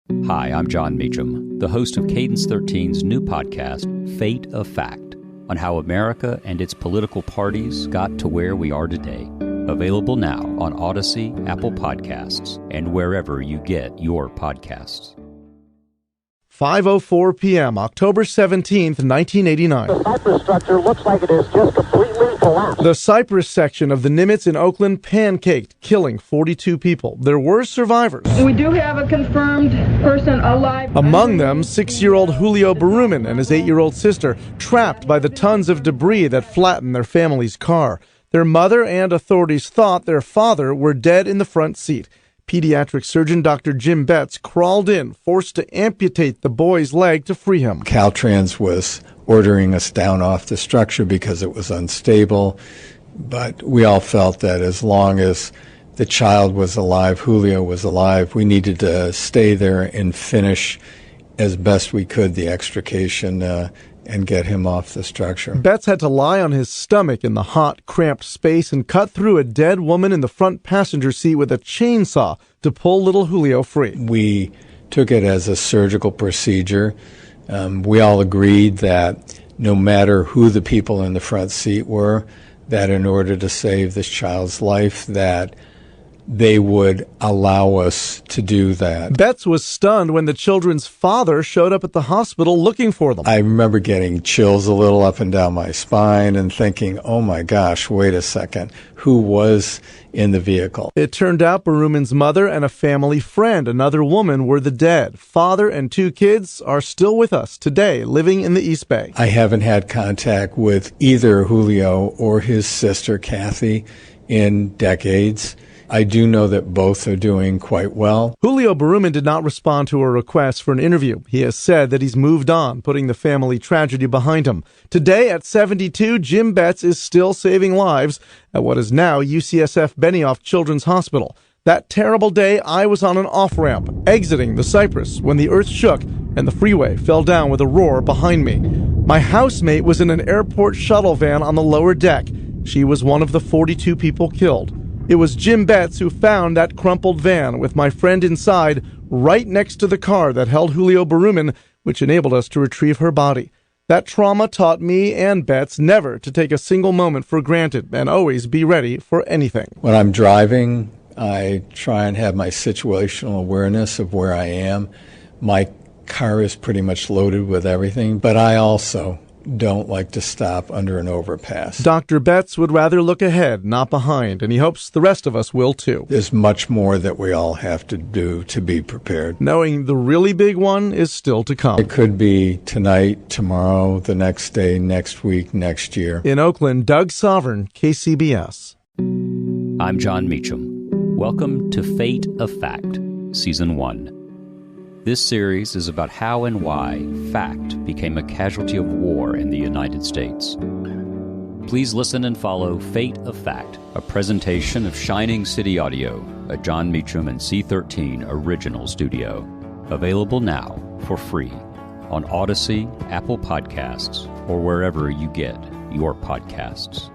Hi, I'm John Meacham, the host of Cadence 13's new podcast, Fate of Fact, on how America and its political parties got to where we are today. Available now on Odyssey, Apple Podcasts, and wherever you get your podcasts. 5:04 p.m., October 17th, 1989. The Cypress structure looks like it is just completely collapsed. The Cypress section of the Nimitz in Oakland pancaked, killing 42 people. There were survivors. We do have a confirmed person alive. Among them, 6-year-old Julio Berumen and his 8-year-old sister, trapped by the tons of debris that flattened their family's car. Their mother and authorities thought their father were dead in the front seat. Pediatric surgeon Dr. Jim Betts crawled in, forced to amputate the boy's leg to free him. Caltrans was ordering us down off the structure because it was unstable, but we all felt that as long as the child was alive, Julio was alive, we needed to stay there and finish as best we could the extrication and get him off the structure. Betts had to lie on his stomach in the hot, cramped space and cut through a dead woman in the front passenger seat with a chainsaw to pull little Julio free. We took it as a surgical procedure. We all agreed that no matter who the people in the front seat were, that in order to save this child's life, that they would allow us to do that. Betts was stunned when the children's father showed up at the hospital looking for them. I remember getting chills a little up and down my spine and thinking, oh my gosh, wait a second, who was in the vehicle? It turned out Berumen's mother and a family friend, another woman, were the dead. Father and 2 kids are still with us today, living in the East Bay. I haven't had contact with either Julio or his sister, Kathy, in decades. I do know that both are doing quite well. Julio Berumen did not respond to a request for an interview. He has said that he's moved on, putting the family tragedy behind him. Today, at 72, Jim Betts is still saving lives at what is now UCSF Benioff Children's Hospital. That terrible day, I was on an off-ramp, exiting the Cypress, when the earth shook and the freeway fell down with a roar behind me. My housemate was in an airport shuttle van on the lower deck. She was one of the 42 people killed. It was Jim Betts who found that crumpled van with my friend inside right next to the car that held Julio Berumen, which enabled us to retrieve her body. That trauma taught me and Betts never to take a single moment for granted and always be ready for anything. When I'm driving, I try and have my situational awareness of where I am. My car is pretty much loaded with everything, but I also don't like to stop under an overpass. Dr. Betts would rather look ahead, not behind, and he hopes the rest of us will too. There's much more that we all have to do to be prepared. Knowing the really big one is still to come. It could be tonight, tomorrow, the next day, next week, next year. In Oakland, Doug Sovereign, KCBS. I'm John Meacham. Welcome to Fate of Fact, Season 1. This series is about how and why fact became a casualty of war in the United States. Please listen and follow Fate of Fact, a presentation of Shining City Audio, a John Meacham and C13 original studio. Available now for free on Odyssey, Apple Podcasts, or wherever you get your podcasts.